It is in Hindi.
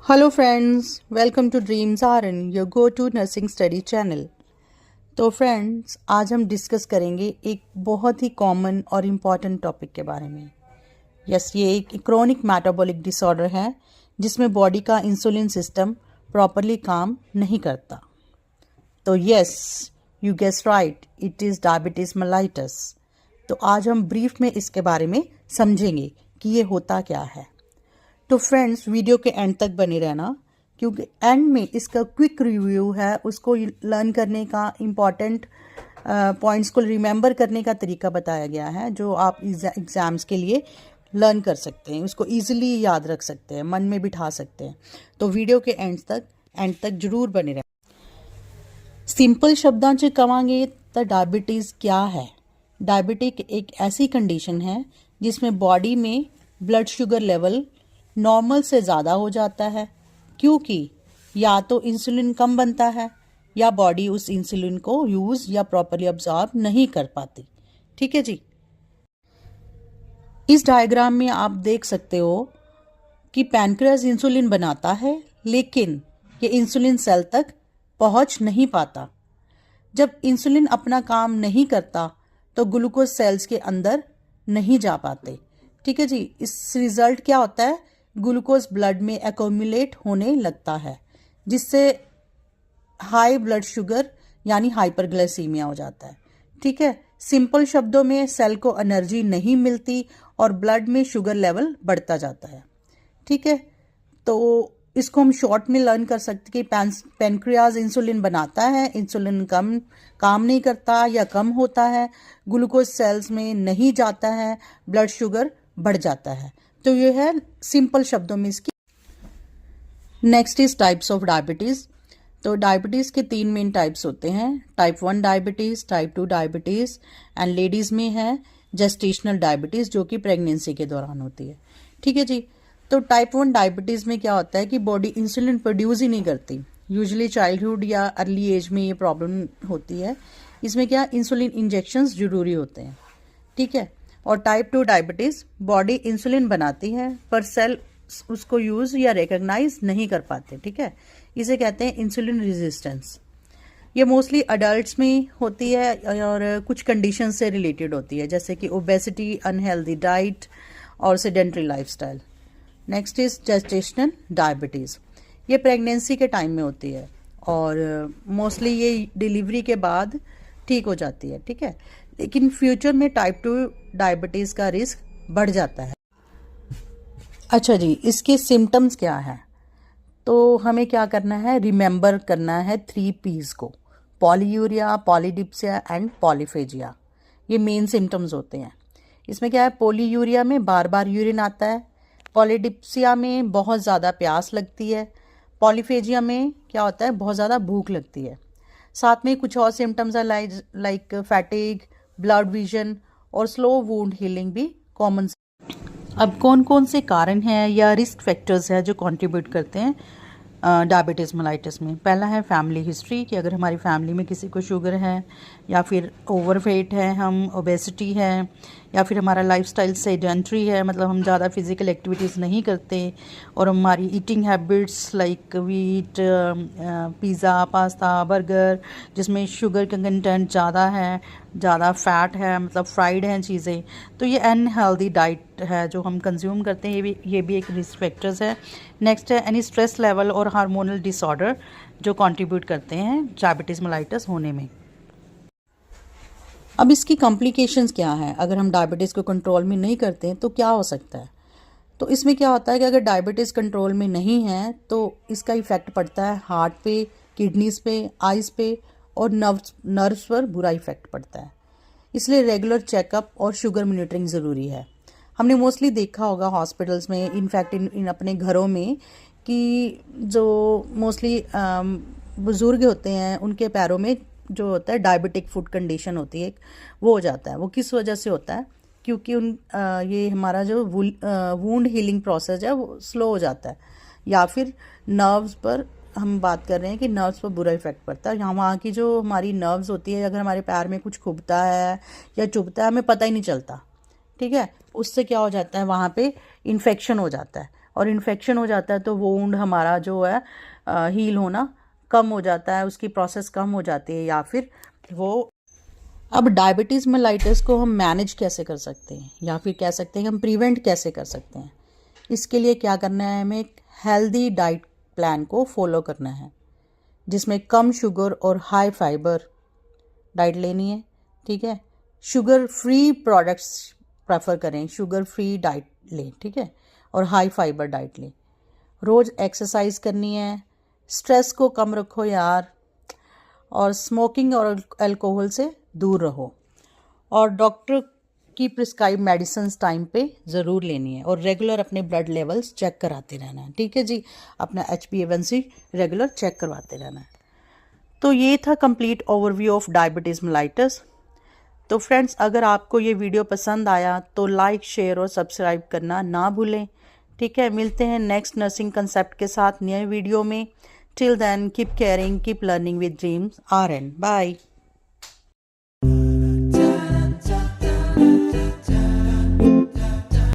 Hello friends, welcome to dreams around your go to nursing study channel. तो फ्रेंड्स, आज हम डिस्कस करेंगे एक बहुत ही कॉमन और इम्पॉर्टेंट टॉपिक के बारे में। ये एक क्रोनिक मेटाबॉलिक डिसऑर्डर है जिसमें बॉडी का इंसुलिन सिस्टम प्रॉपरली काम नहीं करता। तो you guess right, it is diabetes mellitus. तो आज हम ब्रीफ में इसके बारे में समझेंगे कि ये होता क्या है। तो फ्रेंड्स, वीडियो के एंड तक बने रहना, क्योंकि एंड में इसका क्विक रिव्यू है, उसको लर्न करने का इम्पॉर्टेंट पॉइंट्स को रिमेंबर करने का तरीका बताया गया है, जो आप एग्ज़ाम्स के लिए लर्न कर सकते हैं, उसको ईजिली याद रख सकते हैं, मन में बिठा सकते हैं। तो वीडियो के एंड तक जरूर बने रहें। सिंपल शब्दां च कहांगे तो डायबिटीज़ क्या है। डायबिटिक एक ऐसी कंडीशन है जिसमें बॉडी में ब्लड शुगर लेवल नॉर्मल से ज़्यादा हो जाता है, क्योंकि या तो इंसुलिन कम बनता है या बॉडी उस इंसुलिन को यूज़ या प्रॉपरली अब्जॉर्ब नहीं कर पाती। ठीक है जी। इस डायग्राम में आप देख सकते हो कि पैनक्रियाज इंसुलिन बनाता है, लेकिन ये इंसुलिन सेल तक पहुंच नहीं पाता। जब इंसुलिन अपना काम नहीं करता तो ग्लूकोज सेल्स के अंदर नहीं जा पाते। ठीक है जी। इस रिजल्ट क्या होता है, ग्लूकोज ब्लड में एक्यूमुलेट होने लगता है, जिससे हाई ब्लड शुगर यानी हाइपरग्लाइसीमिया हो जाता है। ठीक है। सिंपल शब्दों में सेल को एनर्जी नहीं मिलती और ब्लड में शुगर लेवल बढ़ता जाता है। ठीक है। तो इसको हम शॉर्ट में लर्न कर सकते कि पैनक्रियाज इंसुलिन बनाता है, इंसुलिन कम काम नहीं करता या कम होता है, ग्लूकोज सेल्स में नहीं जाता है, ब्लड शुगर बढ़ जाता है। तो ये है सिंपल शब्दों में इसकी। Next is types of diabetes. तो डायबिटीज़ के 3 मेन टाइप्स होते हैं, type 1 diabetes, type 2 diabetes and ladies में है जेस्टेशनल डायबिटीज़, जो कि प्रेगनेंसी के दौरान होती है। ठीक है जी। तो टाइप 1 डायबिटीज़ में क्या होता है कि बॉडी इंसुलिन प्रोड्यूस ही नहीं करती। यूजुअली चाइल्डहुड या अर्ली एज में ये प्रॉब्लम होती है। इसमें क्या इंसुलिन इंजेक्शंस जरूरी होते हैं। ठीक है। और टाइप 2 डायबिटीज़, बॉडी इंसुलिन बनाती है पर सेल उसको यूज़ या रिकॉग्नाइज नहीं कर पाते। ठीक है। इसे कहते हैं इंसुलिन रेजिस्टेंस। ये मोस्टली अडल्ट्स में होती है और कुछ कंडीशन से रिलेटेड होती है, जैसे कि ओबेसिटी, अनहेल्दी डाइट और sedentary lifestyle. Next is gestational diabetes. ये प्रेगनेंसी के टाइम में होती है और मोस्टली ये डिलीवरी के बाद ठीक हो जाती है। ठीक है। लेकिन फ्यूचर में टाइप 2 डायबिटीज़ का रिस्क बढ़ जाता है। अच्छा जी, इसके सिम्टम्स क्या हैं? तो हमें क्या करना है, रिमेंबर करना है 3 P's को, पॉलीयूरिया, पॉलीडिप्सिया एंड पॉलीफेजिया। ये मेन सिम्टम्स होते हैं। इसमें क्या है, पॉलीयूरिया में बार बार यूरिन आता है, पॉलीडिप्सिया में बहुत ज़्यादा प्यास लगती है, पॉलीफेजिया में क्या होता है, बहुत ज़्यादा भूख लगती है। साथ में कुछ और सिम्टम्स है लाइक फैटिग, ब्लड विजन और स्लो वुंड हीलिंग भी कॉमन। अब कौन कौन से कारण हैं या रिस्क फैक्टर्स हैं जो कंट्रीब्यूट करते हैं डायबिटीज़ मेलाइटस में। पहला है फैमिली हिस्ट्री, कि अगर हमारी फैमिली में किसी को शुगर है या फिर ओवरवेट है, हम ओबेसिटी है, या फिर हमारा लाइफस्टाइल सेडेंट्री है, मतलब हम ज़्यादा फिजिकल एक्टिविटीज़ नहीं करते, और हमारी eating habits like wheat, pizza, pasta, burger, जिसमें शुगर का कंटेंट ज़्यादा है, ज़्यादा फैट है, मतलब फ्राइड हैं चीज़ें, तो ये अनहेल्दी डाइट है जो हम कंज्यूम करते हैं, ये भी एक रिस्क फैक्टर्स है। नेक्स्ट है एनी स्ट्रेस लेवल और हार्मोनल डिसऑर्डर जो कंट्रीब्यूट करते हैं डायबिटीज़ मेलाइटस होने में। अब इसकी कॉम्प्लिकेशंस क्या हैं, अगर हम डायबिटीज़ को कंट्रोल में नहीं करते हैं तो क्या हो सकता है। तो इसमें क्या होता है कि अगर डायबिटीज़ कंट्रोल में नहीं है तो इसका इफ़ेक्ट पड़ता है हार्ट पे, किडनीज़ पे, आइज़ पे और नर्व्स पर बुरा इफ़ेक्ट पड़ता है। इसलिए रेगुलर चेकअप और शुगर मॉनिटरिंग ज़रूरी है। हमने मोस्टली देखा होगा हॉस्पिटल्स में, इनफैक्ट इन अपने घरों में, कि जो मोस्टली बुज़ुर्ग होते हैं उनके पैरों में जो होता है डायबिटिक फुट कंडीशन होती है, वो हो जाता है। वो किस वजह से होता है, क्योंकि ये हमारा जो वुंड हीलिंग प्रोसेस है वो स्लो हो जाता है, या फिर नर्व्स पर हम बात कर रहे हैं कि नर्व्स पर बुरा इफेक्ट पड़ता है। यहाँ वहाँ की जो हमारी नर्व्स होती है, अगर हमारे पैर में कुछ खुभता है या चुभता है, हमें पता ही नहीं चलता। ठीक है। उससे क्या हो जाता है, वहाँ पे इन्फेक्शन हो जाता है, और इन्फेक्शन हो जाता है तो वुंड हमारा जो है हील होना कम हो जाता है, उसकी प्रोसेस कम हो जाती है या फिर वो। अब डायबिटीज़ मेलाइटिस को हम मैनेज कैसे कर सकते हैं या फिर कह सकते हैं कि हम प्रिवेंट कैसे कर सकते हैं। इसके लिए क्या करना है, हमें एक हेल्दी डाइट प्लान को फॉलो करना है जिसमें कम शुगर और हाई फाइबर डाइट लेनी है। ठीक है, शुगर फ्री प्रोडक्ट्स प्रेफर करें, शुगर फ्री डाइट लें। ठीक है, और हाई फाइबर डाइट लें। रोज़ एक्सरसाइज करनी है, स्ट्रेस को कम रखो यार, और स्मोकिंग और अल्कोहल से दूर रहो, और डॉक्टर की प्रिस्क्राइब मेडिसिन टाइम पे ज़रूर लेनी है, और रेगुलर अपने ब्लड लेवल्स चेक कराते रहना है। ठीक है जी, अपना HbA1c रेगुलर चेक करवाते रहना है। तो ये था complete overview of diabetes mellitus. तो फ्रेंड्स, अगर आपको ये वीडियो पसंद आया तो लाइक, शेयर और सब्सक्राइब करना ना भूलें। ठीक है, मिलते हैं नेक्स्ट नर्सिंग कंसेप्ट के साथ नए वीडियो में। Till then keep caring, keep learning with dreams RN। Bye.